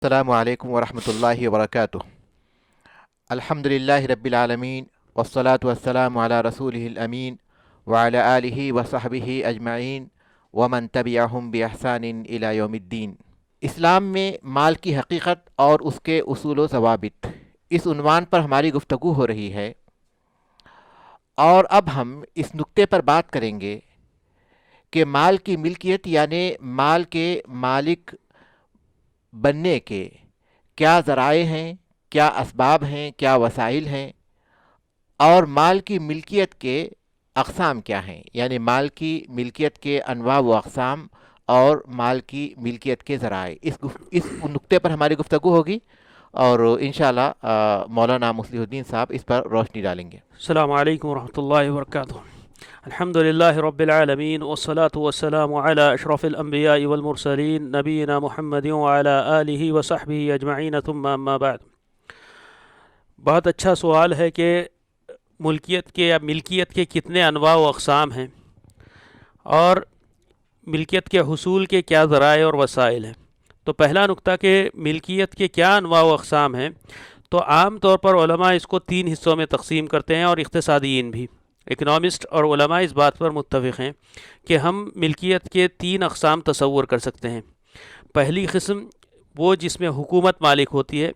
السلام علیکم ورحمۃ اللہ وبرکاتہ۔ الحمدللہ رب العالمین والصلاة والسلام علی رسولہ الامین وعلی آلہ وصحبہ اجمعین ومن تبعہم بإحسان الی یوم الدین۔ اسلام میں مال کی حقیقت اور اس کے اصول و ضوابط، اس عنوان پر ہماری گفتگو ہو رہی ہے، اور اب ہم اس نقطے پر بات کریں گے کہ مال کی ملکیت یعنی مال کے مالک بننے کے کیا ذرائع ہیں، کیا اسباب ہیں، کیا وسائل ہیں، اور مال کی ملکیت کے اقسام کیا ہیں، یعنی مال کی ملکیت کے انواع و اقسام اور مال کی ملکیت کے ذرائع۔ اس نقطے پر ہماری گفتگو ہوگی، اور انشاءاللہ مولانا مصلح الدین صاحب اس پر روشنی ڈالیں گے۔ السلام علیکم ورحمۃ اللہ وبرکاتہ۔ الحمد للہ رب العالمین والصلاة والسلام علی اشرف الانبیاء والمرسلین نبینا محمد وعلی آلہ وصحبہ اجمعین ثم اما بعد۔ بہت اچھا سوال ہے کہ ملکیت کے یا ملکیت کے کتنے انواع و اقسام ہیں، اور ملکیت کے حصول کے کیا ذرائع اور وسائل ہیں۔ تو پہلا نقطہ کہ ملکیت کے کیا انواع و اقسام ہیں، تو عام طور پر علماء اس کو 3 حصوں میں تقسیم کرتے ہیں، اور اقتصادیین بھی، اکنامسٹ اور علماء اس بات پر متفق ہیں کہ ہم ملکیت کے 3 اقسام تصور کر سکتے ہیں۔ پہلی قسم وہ جس میں حکومت مالک ہوتی ہے،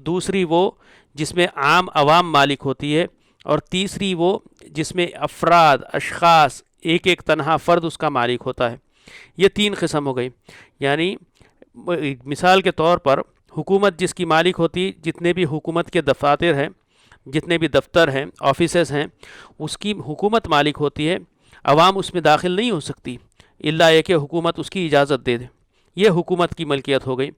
دوسری وہ جس میں عام عوام مالک ہوتی ہے، اور تیسری وہ جس میں افراد، اشخاص، ایک ایک تنہا فرد اس کا مالک ہوتا ہے۔ یہ 3 قسم ہو گئی۔ یعنی مثال کے طور پر حکومت جس کی مالک ہوتی، جتنے بھی حکومت کے دفاتر ہیں، جتنے بھی دفتر ہیں، آفیسز ہیں، اس کی حکومت مالک ہوتی ہے، عوام اس میں داخل نہیں ہو سکتی الا یہ کہ حکومت اس کی اجازت دے دے۔ یہ حکومت کی ملکیت ہو گئی۔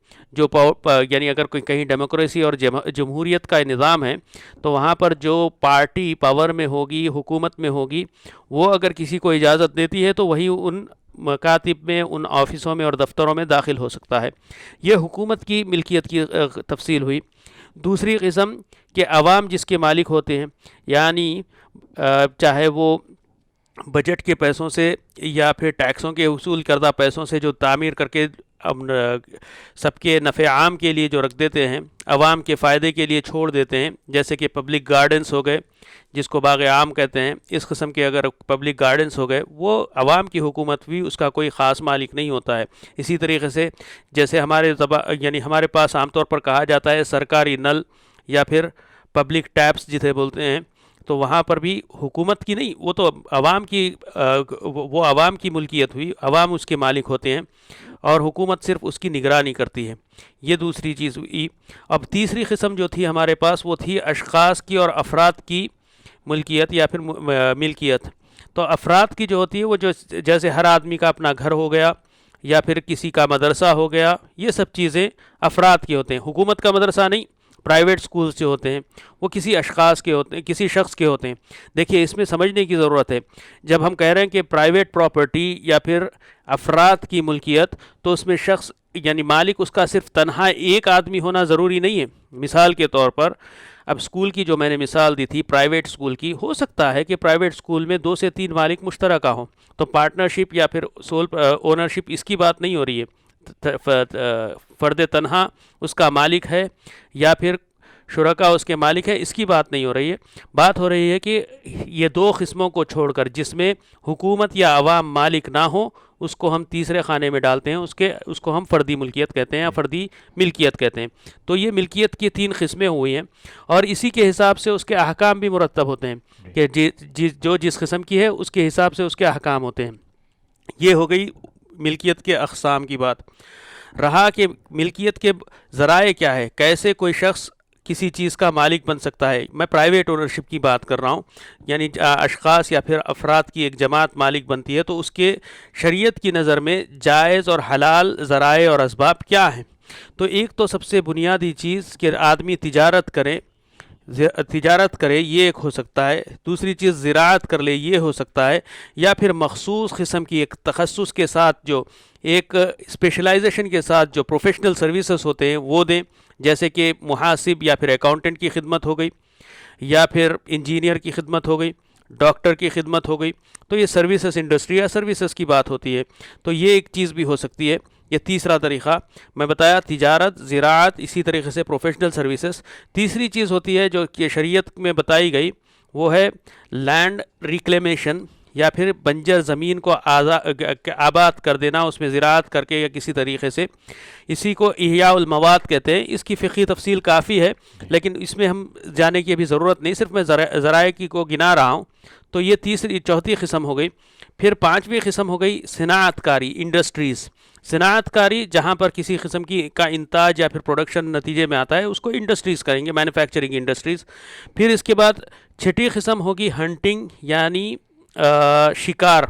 یعنی اگر کوئی کہیں ڈیموکریسی اور جمہوریت کا نظام ہے، تو وہاں پر جو پارٹی پاور میں ہوگی، حکومت میں ہوگی، وہ اگر کسی کو اجازت دیتی ہے تو وہی ان مکاتب میں، ان آفسوں میں اور دفتروں میں داخل ہو سکتا ہے۔ یہ حکومت کی ملکیت کی تفصیل ہوئی۔ دوسری قسم کہ عوام جس کے مالک ہوتے ہیں، یعنی چاہے وہ بجٹ کے پیسوں سے یا پھر ٹیکسوں کے وصول کردہ پیسوں سے جو تعمیر کر کے سب کے نفع عام کے لیے جو رکھ دیتے ہیں، عوام کے فائدے کے لیے چھوڑ دیتے ہیں، جیسے کہ پبلک گارڈنز ہو گئے، جس کو باغ عام کہتے ہیں۔ اس قسم کے اگر پبلک گارڈنز ہو گئے، وہ عوام کی حکومت بھی اس کا کوئی خاص مالک نہیں ہوتا ہے۔ اسی طریقے سے جیسے ہمارے پاس عام طور پر کہا جاتا ہے سرکاری نل یا پھر پبلک ٹیپس جسے بولتے ہیں، تو وہاں پر بھی حکومت کی نہیں، وہ تو عوام کی ملکیت ہوئی، عوام اس کے مالک ہوتے ہیں، اور حکومت صرف اس کی نگرانی کرتی ہے۔ یہ دوسری چیز ہوئی۔ اب تیسری قسم جو تھی ہمارے پاس، وہ تھی اشخاص کی اور افراد کی ملکیت یا پھر ملکیت۔ تو افراد کی جو ہوتی ہے وہ جیسے ہر آدمی کا اپنا گھر ہو گیا، یا پھر کسی کا مدرسہ ہو گیا، یہ سب چیزیں افراد کی ہوتے ہیں۔ حکومت کا مدرسہ نہیں، پرائیویٹ سکولز جو ہوتے ہیں وہ کسی اشخاص کے ہوتے ہیں، کسی شخص کے ہوتے ہیں۔ دیکھیے اس میں سمجھنے کی ضرورت ہے، جب ہم کہہ رہے ہیں کہ پرائیویٹ پراپرٹی یا پھر افراد کی ملکیت، تو اس میں شخص یعنی مالک اس کا صرف تنہا ایک آدمی ہونا ضروری نہیں ہے۔ مثال کے طور پر اب سکول کی جو میں نے مثال دی تھی، پرائیویٹ سکول کی، ہو سکتا ہے کہ پرائیویٹ سکول میں 2 سے 3 مالک مشترکہ ہوں، تو پارٹنرشپ یا پھر سول اونرشپ اس کی بات نہیں ہو رہی ہے۔ فرد تنہا اس کا مالک ہے یا پھر شرکا اس کے مالک ہے، اس کی بات نہیں ہو رہی ہے۔ بات ہو رہی ہے کہ یہ 2 قسموں کو چھوڑ کر جس میں حکومت یا عوام مالک نہ ہو، اس کو ہم تیسرے خانے میں ڈالتے ہیں، اس کو ہم فردی ملکیت کہتے ہیں یا فردی ملکیت کہتے ہیں۔ تو یہ ملکیت کی 3 قسمیں ہوئی ہیں، اور اسی کے حساب سے اس کے احکام بھی مرتب ہوتے ہیں کہ جو جس قسم کی ہے اس کے حساب سے اس کے احکام ہوتے ہیں۔ یہ ہو گئی ملکیت کے اقسام کی بات۔ رہا کہ ملکیت کے ذرائع کیا ہے، کیسے کوئی شخص کسی چیز کا مالک بن سکتا ہے۔ میں پرائیویٹ اونرشپ کی بات کر رہا ہوں، یعنی اشخاص یا پھر افراد کی ایک جماعت مالک بنتی ہے، تو اس کے شریعت کی نظر میں جائز اور حلال ذرائع اور اسباب کیا ہیں۔ تو ایک تو سب سے بنیادی چیز کہ آدمی تجارت کرے، یہ ایک ہو سکتا ہے۔ دوسری چیز زراعت کر لے، یہ ہو سکتا ہے، یا پھر مخصوص قسم کی ایک تخصص کے ساتھ، جو ایک اسپیشلائزیشن کے ساتھ جو پروفیشنل سروسز ہوتے ہیں وہ دیں، جیسے کہ محاسب یا پھر اکاؤنٹنٹ کی خدمت ہو گئی، یا پھر انجینئر کی خدمت ہو گئی، ڈاکٹر کی خدمت ہو گئی۔ تو یہ سروسز انڈسٹری یا سروسز کی بات ہوتی ہے، تو یہ ایک چیز بھی ہو سکتی ہے۔ یہ تیسرا طریقہ میں بتایا، تجارت، زراعت، اسی طریقے سے پروفیشنل سروسز۔ تیسری چیز ہوتی ہے جو کہ شریعت میں بتائی گئی، وہ ہے لینڈ ریکلیمیشن، یا پھر بنجر زمین کو آباد کر دینا، اس میں زراعت کر کے یا کسی طریقے سے۔ اسی کو احیاء المواد کہتے ہیں۔ اس کی فقہی تفصیل کافی ہے، لیکن اس میں ہم جانے کی ابھی ضرورت نہیں، صرف میں ذرائع کی کو گنا رہا ہوں۔ تو یہ چوتھی قسم ہو گئی۔ پھر پانچویں قسم ہو گئی صنعت کاری، انڈسٹریز۔ صنعت کاری جہاں پر کسی قسم کا انتاج یا پھر پروڈکشن نتیجے میں آتا ہے، اس کو انڈسٹریز کہیں گے، مینوفیکچرنگ انڈسٹریز۔ پھر اس کے بعد چھٹی قسم ہوگی ہنٹنگ، یعنی شکار۔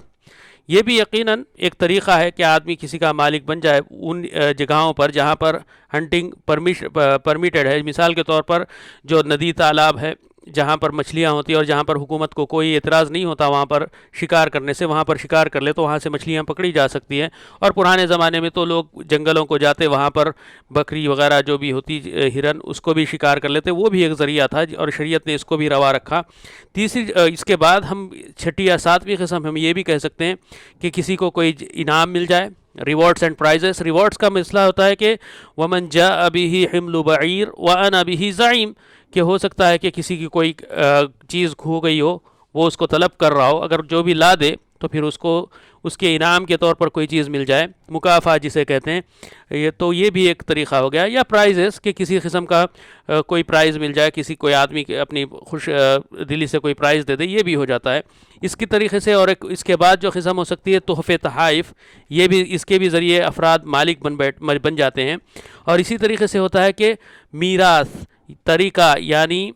یہ بھی یقیناً ایک طریقہ ہے کہ آدمی کسی کا مالک بن جائے ان جگہوں پر جہاں پر ہنٹنگ پرمیٹڈ ہے۔ مثال کے طور پر جو ندی تالاب ہے جہاں پر مچھلیاں ہوتی ہیں اور جہاں پر حکومت کو کوئی اعتراض نہیں ہوتا وہاں پر شکار کرنے سے، وہاں پر شکار کر لے تو وہاں سے مچھلیاں پکڑی جا سکتی ہیں۔ اور پرانے زمانے میں تو لوگ جنگلوں کو جاتے، وہاں پر بکری وغیرہ جو بھی ہوتی، ہرن، اس کو بھی شکار کر لیتے، وہ بھی ایک ذریعہ تھا اور شریعت نے اس کو بھی روا رکھا۔ اس کے بعد ہم چھٹی یا ساتویں قسم ہم یہ بھی کہہ سکتے ہیں کہ کسی کو کوئی انعام مل جائے، ریوارڈز اینڈ پرائزز۔ ریوارڈز کا مسئلہ ہوتا ہے کہ وَمَنْ جَاءَ بِهِ حِمْلُ بَعِيرٍ وَأَنَا بِهِ زَعِيمٌ، کہ ہو سکتا ہے کہ کسی کی کوئی چیز کھو گئی ہو، وہ اس کو طلب کر رہا ہو، اگر جو بھی لا دے تو پھر اس کو اس کے انعام کے طور پر کوئی چیز مل جائے، مکافات جسے کہتے ہیں۔ تو یہ بھی ایک طریقہ ہو گیا۔ یا پرائزز، کہ کسی قسم کا کوئی پرائز مل جائے، کوئی آدمی اپنی خوش دلی سے کوئی پرائز دے دے، یہ بھی ہو جاتا ہے اس کی طریقے سے۔ اور اس کے بعد جو قسم ہو سکتی ہے تحفے تحائف، یہ بھی اس کے بھی ذریعے افراد مالک بن جاتے ہیں۔ اور اسی طریقے سے ہوتا ہے کہ میراث طریقہ، یعنی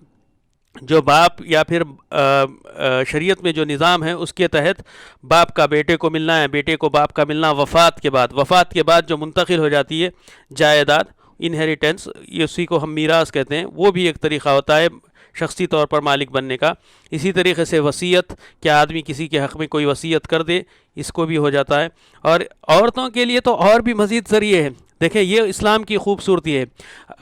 جو باپ یا پھر شریعت میں جو نظام ہے اس کے تحت باپ کا بیٹے کو ملنا ہے، بیٹے کو باپ کا ملنا، وفات کے بعد جو منتقل ہو جاتی ہے جائیداد، انہیریٹنس، اسی کو ہم میراث کہتے ہیں، وہ بھی ایک طریقہ ہوتا ہے شخصی طور پر مالک بننے کا۔ اسی طریقے سے وصیت، کہ آدمی کسی کے حق میں کوئی وصیت کر دے، اس کو بھی ہو جاتا ہے۔ اور عورتوں کے لیے تو اور بھی مزید ذریعے ہیں۔ دیکھیں یہ اسلام کی خوبصورتی ہے۔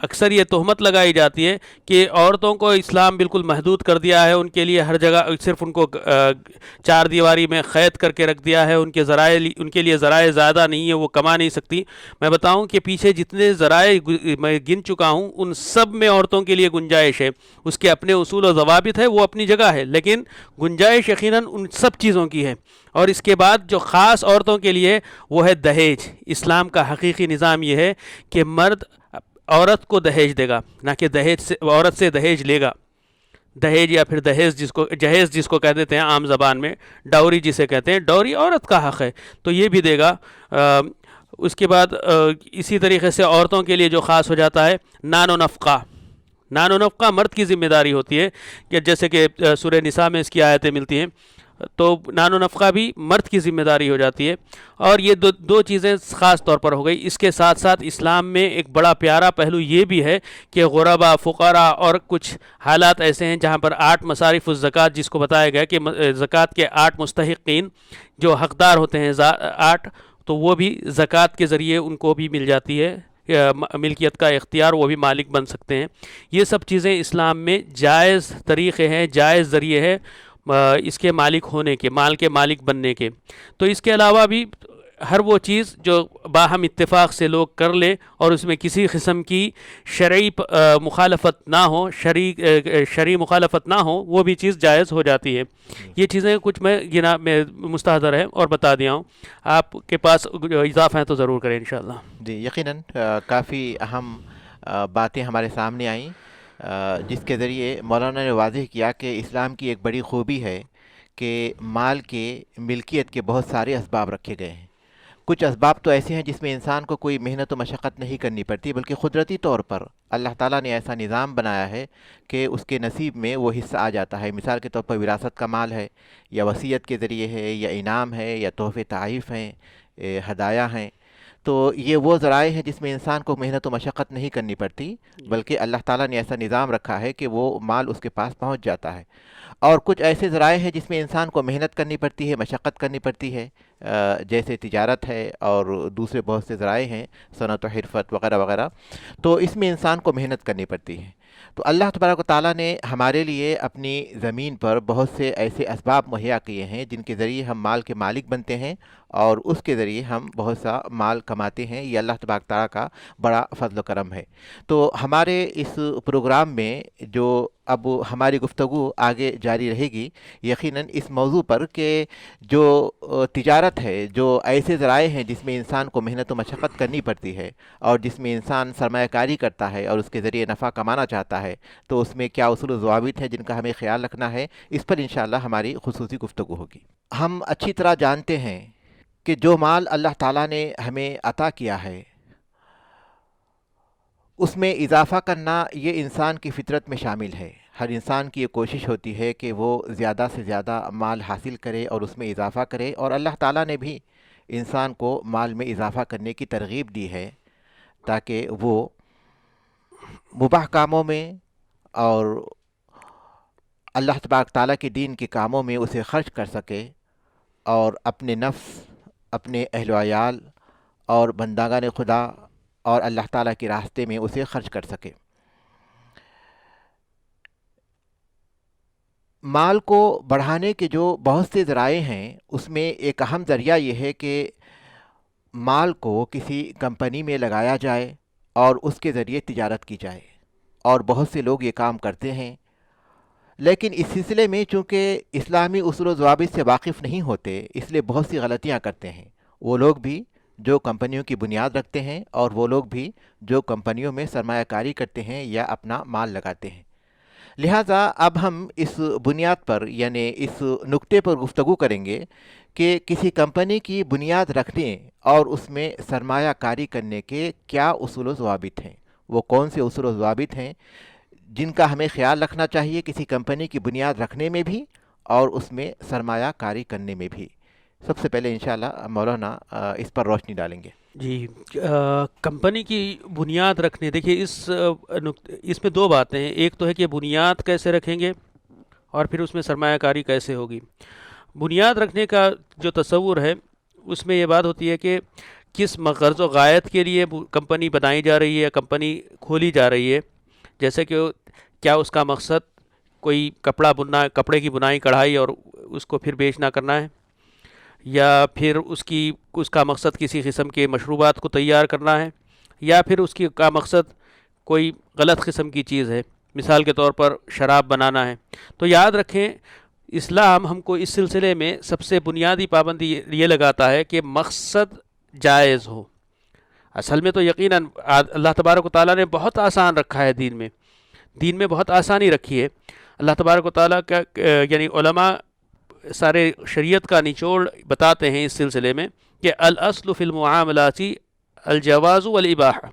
اکثر یہ تہمت لگائی جاتی ہے کہ عورتوں کو اسلام بالکل محدود کر دیا ہے، ان کے لیے ہر جگہ صرف ان کو چار دیواری میں قید کر کے رکھ دیا ہے، ان کے لیے ذرائع زیادہ نہیں ہے، وہ کما نہیں سکتی۔ میں بتاؤں کہ پیچھے جتنے ذرائع میں گن چکا ہوں ان سب میں عورتوں کے لیے گنجائش ہے، اس کے اپنے اصول و ضوابط ہے، وہ اپنی جگہ ہے، لیکن گنجائش یقیناً ان سب چیزوں کی ہے۔ اور اس کے بعد جو خاص عورتوں کے لیے وہ ہے دہیج۔ اسلام کا حقیقی نظام یہ ہے کہ مرد عورت کو دہیج دے گا، نہ کہ عورت سے دہیج لے گا۔ دہیج یا پھر جہیز جس کو کہہ دیتے ہیں عام زبان میں، ڈاوری جسے کہتے ہیں، ڈاوری عورت کا حق ہے تو یہ بھی دے گا۔ اس کے بعد اسی طریقے سے عورتوں کے لیے جو خاص ہو جاتا ہے نان و نفقہ مرد کی ذمہ داری ہوتی ہے، کہ جیسے کہ سورہ نساء میں اس کی آیتیں ملتی ہیں، تو نان و نفقہ بھی مرد کی ذمہ داری ہو جاتی ہے۔ اور یہ دو چیزیں خاص طور پر ہو گئی۔ اس کے ساتھ ساتھ اسلام میں ایک بڑا پیارا پہلو یہ بھی ہے کہ غربا، فقراء اور کچھ حالات ایسے ہیں جہاں پر 8 مصارف الزکوٰۃ، جس کو بتایا گیا کہ زکوٰۃ کے 8 مستحقین جو حقدار ہوتے ہیں 8، تو وہ بھی زکوٰۃ کے ذریعے ان کو بھی مل جاتی ہے ملکیت کا اختیار، وہ بھی مالک بن سکتے ہیں۔ یہ سب چیزیں اسلام میں جائز طریقے ہیں، جائز ذریعے ہے اس کے مالک ہونے کے، مال کے مالک بننے کے۔ تو اس کے علاوہ بھی ہر وہ چیز جو باہم اتفاق سے لوگ کر لیں اور اس میں کسی قسم کی شرعی مخالفت نہ ہو، شرعی مخالفت نہ ہو، وہ بھی چیز جائز ہو جاتی ہے۔ یہ چیزیں کچھ میں مستحضر ہے اور بتا دیا ہوں، آپ کے پاس اضافہ ہیں تو ضرور کریں انشاءاللہ۔ جی یقیناً کافی اہم باتیں ہمارے سامنے آئیں، جس کے ذریعے مولانا نے واضح کیا کہ اسلام کی ایک بڑی خوبی ہے کہ مال کے ملکیت کے بہت سارے اسباب رکھے گئے ہیں۔ کچھ اسباب تو ایسے ہیں جس میں انسان کو کوئی محنت و مشقت نہیں کرنی پڑتی، بلکہ قدرتی طور پر اللہ تعالیٰ نے ایسا نظام بنایا ہے کہ اس کے نصیب میں وہ حصہ آ جاتا ہے۔ مثال کے طور پر وراثت کا مال ہے، یا وصیت کے ذریعے ہے، یا انعام ہے، یا تحفے تحائف ہیں، ہدایہ ہیں۔ تو یہ وہ ذرائع ہیں جس میں انسان کو محنت و مشقت نہیں کرنی پڑتی، بلکہ اللہ تعالیٰ نے ایسا نظام رکھا ہے کہ وہ مال اس کے پاس پہنچ جاتا ہے۔ اور کچھ ایسے ذرائع ہیں جس میں انسان کو محنت کرنی پڑتی ہے، مشقت کرنی پڑتی ہے، جیسے تجارت ہے اور دوسرے بہت سے ذرائع ہیں، صنعت و حرفت وغیرہ وغیرہ، تو اس میں انسان کو محنت کرنی پڑتی ہے۔ تو اللہ تبارک و تعالیٰ نے ہمارے لیے اپنی زمین پر بہت سے ایسے اسباب مہیا کیے ہیں جن کے ذریعے ہم مال کے مالک بنتے ہیں اور اس کے ذریعے ہم بہت سا مال کماتے ہیں. یہ اللہ تبارک تعالیٰ کا بڑا فضل و کرم ہے. تو ہمارے اس پروگرام میں جو اب ہماری گفتگو آگے جاری رہے گی یقیناً اس موضوع پر کہ جو تجارت ہے، جو ایسے ذرائع ہیں جس میں انسان کو محنت و مشقت کرنی پڑتی ہے اور جس میں انسان سرمایہ کاری کرتا ہے اور اس کے ذریعے نفع کمانا چاہتا ہے، تو اس میں کیا اصول و ضوابط ہیں جن کا ہمیں خیال رکھنا ہے، اس پر انشاءاللہ ہماری خصوصی گفتگو ہوگی. ہم اچھی طرح جانتے ہیں کہ جو مال اللہ تعالیٰ نے ہمیں عطا کیا ہے اس میں اضافہ کرنا یہ انسان کی فطرت میں شامل ہے. ہر انسان کی یہ کوشش ہوتی ہے کہ وہ زیادہ سے زیادہ مال حاصل کرے اور اس میں اضافہ کرے، اور اللہ تعالیٰ نے بھی انسان کو مال میں اضافہ کرنے کی ترغیب دی ہے تاکہ وہ مباح کاموں میں اور اللہ تبارک تعالیٰ کے دین کے کاموں میں اسے خرچ کر سکے اور اپنے نفس، اپنے اہل و عیال اور بندگان خدا اور اللہ تعالیٰ کے راستے میں اسے خرچ کر سکے. مال کو بڑھانے کے جو بہت سے ذرائع ہیں اس میں ایک اہم ذریعہ یہ ہے کہ مال کو کسی کمپنی میں لگایا جائے اور اس کے ذریعے تجارت کی جائے، اور بہت سے لوگ یہ کام کرتے ہیں. لیکن اس سلسلے میں چونکہ اسلامی اصول و ضوابط سے واقف نہیں ہوتے اس لیے بہت سی غلطیاں کرتے ہیں. وہ لوگ بھی جو کمپنیوں کی بنیاد رکھتے ہیں اور وہ لوگ بھی جو کمپنیوں میں سرمایہ کاری کرتے ہیں یا اپنا مال لگاتے ہیں. لہٰذا اب ہم اس بنیاد پر یعنی اس نقطے پر گفتگو کریں گے کہ کسی کمپنی کی بنیاد رکھنے اور اس میں سرمایہ کاری کرنے کے کیا اصول و ضوابط ہیں، وہ کون سے اصول و ضوابط ہیں جن کا ہمیں خیال رکھنا چاہیے کسی کمپنی کی بنیاد رکھنے میں بھی اور اس میں سرمایہ کاری کرنے میں بھی. سب سے پہلے انشاءاللہ مولانا اس پر روشنی ڈالیں گے. جی، کمپنی کی بنیاد رکھنے، دیکھیے اس میں دو باتیں ہیں. ایک تو ہے کہ بنیاد کیسے رکھیں گے اور پھر اس میں سرمایہ کاری کیسے ہوگی. بنیاد رکھنے کا جو تصور ہے اس میں یہ بات ہوتی ہے کہ کس غرض و غایت کے لیے کمپنی بنائی جا رہی ہے یا کمپنی کھولی جا رہی ہے. جیسے کہ کیا اس کا مقصد کوئی کپڑے کی بنائی کڑھائی اور اس کو پھر بیچنا کرنا ہے، یا پھر اس کا مقصد کسی قسم کے مشروبات کو تیار کرنا ہے، یا پھر کا مقصد کوئی غلط قسم کی چیز ہے، مثال کے طور پر شراب بنانا ہے. تو یاد رکھیں اسلام ہم کو اس سلسلے میں سب سے بنیادی پابندی یہ لگاتا ہے کہ مقصد جائز ہو. اصل میں تو یقیناً اللہ تبارک و تعالیٰ نے بہت آسان رکھا ہے، دین میں بہت آسانی رکھی ہے. اللہ تبارک و تعالیٰ کا یعنی علماء سارے شریعت کا نچوڑ بتاتے ہیں اس سلسلے میں کہ الاصل فی المعاملات الجواز والاباحہ،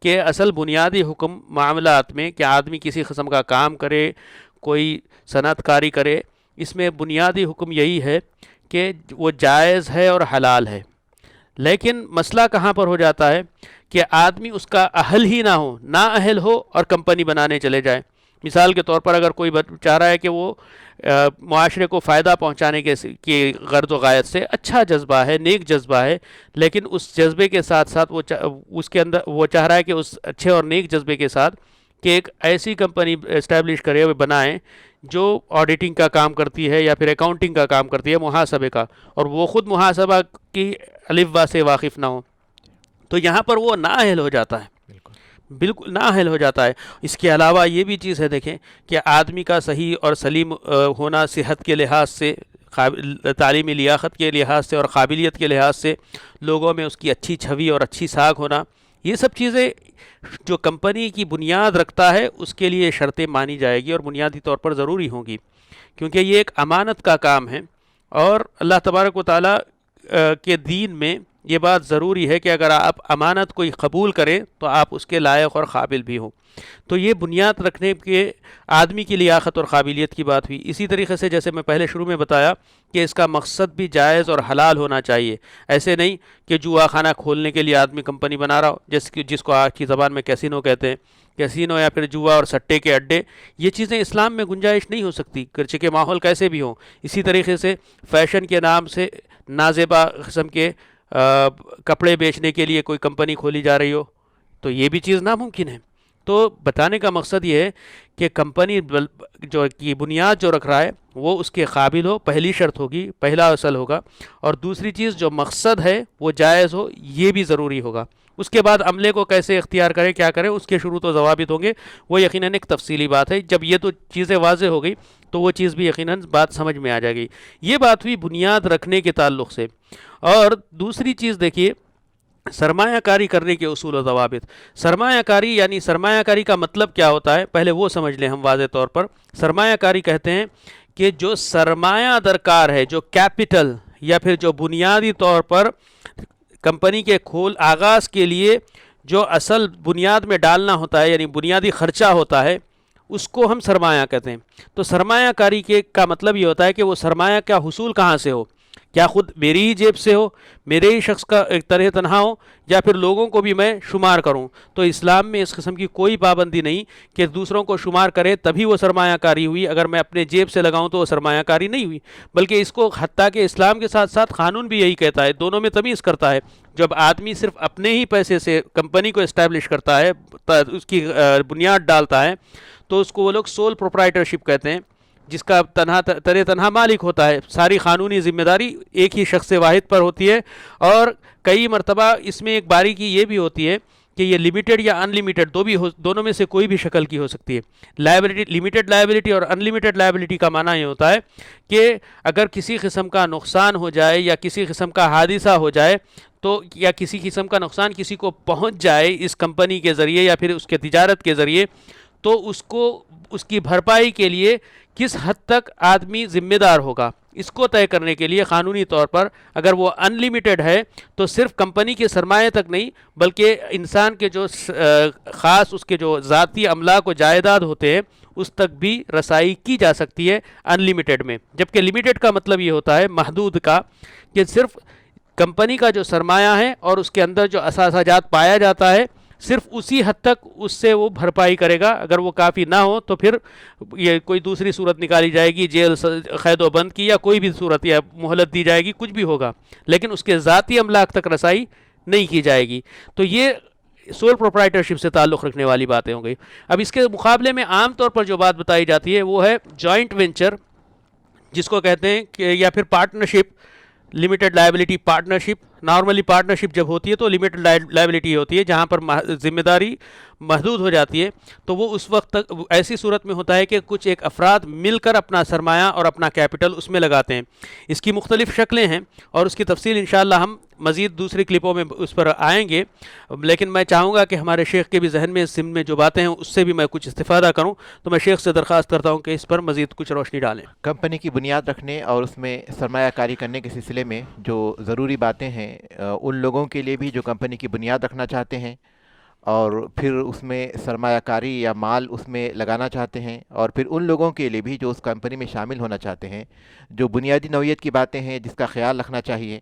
کہ اصل بنیادی حکم معاملات میں کہ آدمی کسی قسم کا کام کرے، کوئی صنعت کاری کرے، اس میں بنیادی حکم یہی ہے کہ وہ جائز ہے اور حلال ہے. لیکن مسئلہ کہاں پر ہو جاتا ہے کہ آدمی اس کا اہل ہی نہ ہو، نااہل ہو اور کمپنی بنانے چلے جائے. مثال کے طور پر اگر کوئی چاہ رہا ہے کہ وہ معاشرے کو فائدہ پہنچانے کی غرض و غایت سے، اچھا جذبہ ہے، نیک جذبہ ہے، لیکن اس جذبے کے ساتھ ساتھ اس کے اندر وہ چاہ رہا ہے کہ اس اچھے اور نیک جذبے کے ساتھ کہ ایک ایسی کمپنی اسٹیبلش کرے، وہ بنائیں جو آڈیٹنگ کا کام کرتی ہے یا پھر اکاؤنٹنگ کا کام کرتی ہے، محاسبے کا، اور وہ خود محاسبہ کی الف با سے واقف نہ ہو. تو یہاں پر وہ نااہل ہو جاتا ہے، بالکل نااہل ہو جاتا ہے. اس کے علاوہ یہ بھی چیز ہے، دیکھیں کہ آدمی کا صحیح اور سلیم ہونا صحت کے لحاظ سے، تعلیمی لیاقت کے لحاظ سے اور قابلیت کے لحاظ سے، لوگوں میں اس کی اچھی چھوی اور اچھی ساکھ ہونا، یہ سب چیزیں جو کمپنی کی بنیاد رکھتا ہے اس کے لیے شرطیں مانی جائے گی اور بنیادی طور پر ضروری ہوں گی، کیونکہ یہ ایک امانت کا کام ہے. اور اللہ تبارک و تعالیٰ کے دین میں یہ بات ضروری ہے کہ اگر آپ امانت کوئی قبول کریں تو آپ اس کے لائق اور قابل بھی ہوں. تو یہ بنیاد رکھنے کے آدمی کی لیاقت اور قابلیت کی بات ہوئی. اسی طریقے سے جیسے میں پہلے شروع میں بتایا کہ اس کا مقصد بھی جائز اور حلال ہونا چاہیے. ایسے نہیں کہ جوا خانہ کھولنے کے لیے آدمی کمپنی بنا رہا ہو، جس کو آج کی زبان میں کیسینو کہتے ہیں. کیسینو یا پھر جوا اور سٹے کے اڈے، یہ چیزیں اسلام میں گنجائش نہیں ہو سکتی، گرچہ کے ماحول کیسے بھی ہوں. اسی طریقے سے فیشن کے نام سے نازیبا قسم کے کپڑے بیچنے کے لیے کوئی کمپنی کھولی جا رہی ہو، تو یہ بھی چیز ناممکن ہے. تو بتانے کا مقصد یہ ہے کہ کمپنی جو کی بنیاد جو رکھ رہا ہے وہ اس کے قابل ہو، پہلی شرط ہوگی، پہلا اصل ہوگا، اور دوسری چیز جو مقصد ہے وہ جائز ہو، یہ بھی ضروری ہوگا۔ اس کے بعد عملے کو کیسے اختیار کرے، کیا کرے، اس کے شروط و ضوابط ہوں گے، وہ یقیناً ایک تفصیلی بات ہے۔ جب یہ تو چیزیں واضح ہو گئی تو وہ چیز بھی یقیناً بات سمجھ میں آ جائے گی۔ یہ بات ہوئی بنیاد رکھنے کے تعلق سے۔ اور دوسری چیز دیکھیے، سرمایہ کاری کرنے کے اصول و ضوابط۔ سرمایہ کاری یعنی سرمایہ کاری کا مطلب کیا ہوتا ہے، پہلے وہ سمجھ لیں ہم واضح طور پر۔ سرمایہ کاری کہتے ہیں کہ جو سرمایہ درکار ہے، جو کیپٹل یا پھر جو بنیادی طور پر کمپنی کے آغاز کے لیے جو اصل بنیاد میں ڈالنا ہوتا ہے، یعنی بنیادی خرچہ ہوتا ہے، اس کو ہم سرمایہ کہتے ہیں۔ تو سرمایہ کاری کا مطلب یہ ہوتا ہے کہ وہ سرمایہ کا حصول کہاں سے ہو، کیا خود میری ہی جیب سے ہو، میرے ہی شخص کا ایک طرح تنہا ہو، یا پھر لوگوں کو بھی میں شمار کروں۔ تو اسلام میں اس قسم کی کوئی پابندی نہیں کہ دوسروں کو شمار کرے تبھی وہ سرمایہ کاری ہوئی، اگر میں اپنے جیب سے لگاؤں تو وہ سرمایہ کاری نہیں ہوئی، بلکہ اس کو حتیٰ کہ اسلام کے ساتھ ساتھ قانون بھی یہی کہتا ہے، دونوں میں تمیز کرتا ہے۔ جب آدمی صرف اپنے ہی پیسے سے کمپنی کو اسٹیبلش کرتا ہے، اس کی بنیاد ڈالتا ہے، تو اس کو وہ لوگ سول پروپرائٹرشپ کہتے ہیں، جس کا تنہا مالک ہوتا ہے۔ ساری قانونی ذمہ داری ایک ہی شخص واحد پر ہوتی ہے، اور کئی مرتبہ اس میں ایک باریکی یہ بھی ہوتی ہے کہ یہ لمیٹڈ یا ان لمیٹڈ دونوں میں سے کوئی بھی شکل کی ہو سکتی ہے۔ لائبلٹی، لمیٹڈ لائبلٹی اور ان لمیٹڈ لائبلٹی کا معنی یہ ہوتا ہے کہ اگر کسی قسم کا نقصان ہو جائے یا کسی قسم کا حادثہ ہو جائے، تو یا کسی قسم کا نقصان کسی کو پہنچ جائے اس کمپنی کے ذریعے یا پھر اس کے تجارت کے ذریعے، تو اس کی بھرپائی کے لیے کس حد تک آدمی ذمہ دار ہوگا، اس کو طے کرنے کے لیے قانونی طور پر اگر وہ ان لمیٹڈ ہے تو صرف کمپنی کے سرمایہ تک نہیں، بلکہ انسان کے جو خاص اس کے جو ذاتی املاک و جائیداد ہوتے ہیں اس تک بھی رسائی کی جا سکتی ہے ان لمیٹڈ میں۔ جبکہ لمیٹڈ کا مطلب یہ ہوتا ہے محدود کا، کہ صرف کمپنی کا جو سرمایہ ہے اور اس کے اندر جو اثاثہ جات پایا جاتا ہے، صرف اسی حد تک اس سے وہ بھرپائی کرے گا۔ اگر وہ کافی نہ ہو تو پھر یہ کوئی دوسری صورت نکالی جائے گی، جیل، قید و بند کی، یا کوئی بھی صورت یا مہلت دی جائے گی، کچھ بھی ہوگا، لیکن اس کے ذاتی املاک تک رسائی نہیں کی جائے گی۔ تو یہ سول پروپرائٹرشپ سے تعلق رکھنے والی باتیں ہوں گئی۔ اب اس کے مقابلے میں عام طور پر جو بات بتائی جاتی ہے وہ ہے جوائنٹ وینچر، جس کو کہتے ہیں کہ یا پھر partnership, limited liability partnership. Normally partnership جب ہوتی ہے تو لمیٹڈ لائبلٹی ہوتی ہے، جہاں پر ذمہ داری محدود ہو جاتی ہے، تو وہ اس وقت تک ایسی صورت میں ہوتا ہے کہ کچھ ایک افراد مل کر اپنا سرمایہ اور اپنا کیپٹل اس میں لگاتے ہیں۔ اس کی مختلف شکلیں ہیں اور اس کی تفصیل انشاءاللہ ہم مزید دوسری کلپوں میں اس پر آئیں گے، لیکن میں چاہوں گا کہ ہمارے شیخ کے بھی ذہن میں اس سمت میں جو باتیں ہیں اس سے بھی میں کچھ استفادہ کروں، تو میں شیخ سے درخواست کرتا ہوں کہ اس پر مزید کچھ روشنی ڈالیں۔ کمپنی کی بنیاد رکھنے اور اس میں سرمایہ کاری کرنے کے سلسلے میں جو ضروری باتیں ہیں ان لوگوں کے لیے بھی جو کمپنی کی بنیاد رکھنا چاہتے ہیں اور پھر اس میں سرمایہ کاری یا مال اس میں لگانا چاہتے ہیں، اور پھر ان لوگوں کے لیے بھی جو اس کمپنی میں شامل ہونا چاہتے ہیں، جو بنیادی نوعیت کی باتیں ہیں جس کا خیال رکھنا چاہیے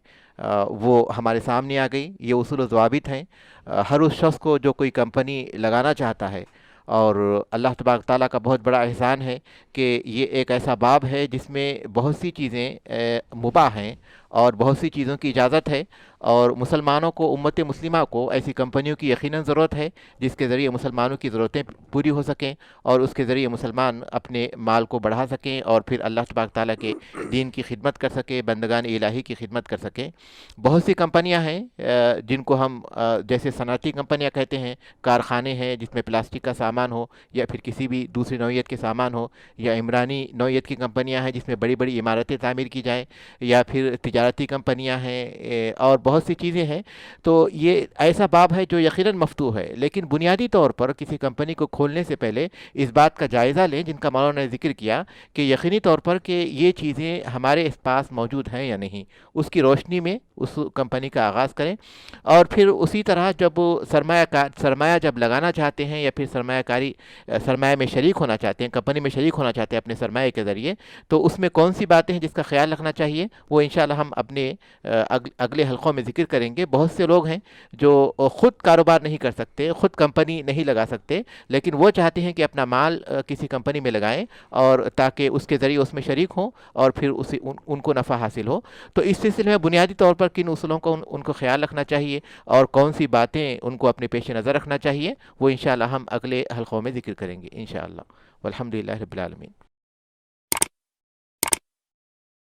وہ ہمارے سامنے آ گئی۔ یہ اصول و ضوابط ہیں۔ ہر اس شخص کو جو کوئی کمپنی لگانا چاہتا ہے، اور اللہ تبارک تعالیٰ کا بہت بڑا احسان ہے کہ یہ ایک ایسا باب ہے جس میں بہت سی چیزیں مباح ہیں اور بہت سی چیزوں کی اجازت ہے، اور مسلمانوں کو، امت مسلمہ کو ایسی کمپنیوں کی یقیناً ضرورت ہے جس کے ذریعے مسلمانوں کی ضرورتیں پوری ہو سکیں، اور اس کے ذریعے مسلمان اپنے مال کو بڑھا سکیں اور پھر اللہ تبارک تعالیٰ کے دین کی خدمت کر سکیں، بندگان الہی کی خدمت کر سکیں۔ بہت سی کمپنیاں ہیں جن کو ہم جیسے صنعتی کمپنیاں کہتے ہیں، کارخانے ہیں جس میں پلاسٹک کا سامان ہو یا پھر کسی بھی دوسری نوعیت کے سامان ہو، یا عمرانی نوعیت کی کمپنیاں ہیں جس میں بڑی بڑی عمارتیں تعمیر کی جائیں، یا پھر تجارتی کمپنیاں ہیں، اور بہت سی چیزیں ہیں۔ تو یہ ایسا باب ہے جو یقیناً مفتوح ہے، لیکن بنیادی طور پر کسی کمپنی کو کھولنے سے پہلے اس بات کا جائزہ لیں جن کا مولانا نے ذکر کیا کہ یقینی طور پر کہ یہ چیزیں ہمارے پاس موجود ہیں یا نہیں، اس کی روشنی میں اس کمپنی کا آغاز کریں۔ اور پھر اسی طرح جب سرمایہ جب لگانا چاہتے ہیں یا پھر سرمایہ میں شریک ہونا چاہتے ہیں، کمپنی میں شریک ہونا چاہتے ہیں اپنے سرمایہ کے ذریعے، تو اس میں کون سی باتیں ہیں جس کا خیال رکھنا چاہیے، وہ انشاءاللہ ہم اپنے اگلے حلقوں میں ذکر کریں گے. بہت سے لوگ ہیں جو خود کاروبار نہیں کر سکتے, خود کمپنی نہیں لگا سکتے, لیکن وہ چاہتے ہیں کہ اپنا مال کسی کمپنی میں لگائیں اور تاکہ اس کے ذریعے اس میں شریک ہوں اور پھر ان کو نفع حاصل ہو. تو اس سلسلے میں بنیادی طور پر کن اصولوں کو ان کو خیال رکھنا چاہیے اور کون سی باتیں ان کو اپنے پیش نظر رکھنا چاہیے, وہ انشاءاللہ ہم اگلے حلقوں میں ذکر کریں گے انشاءاللہ. والحمدللہ رب العالمین.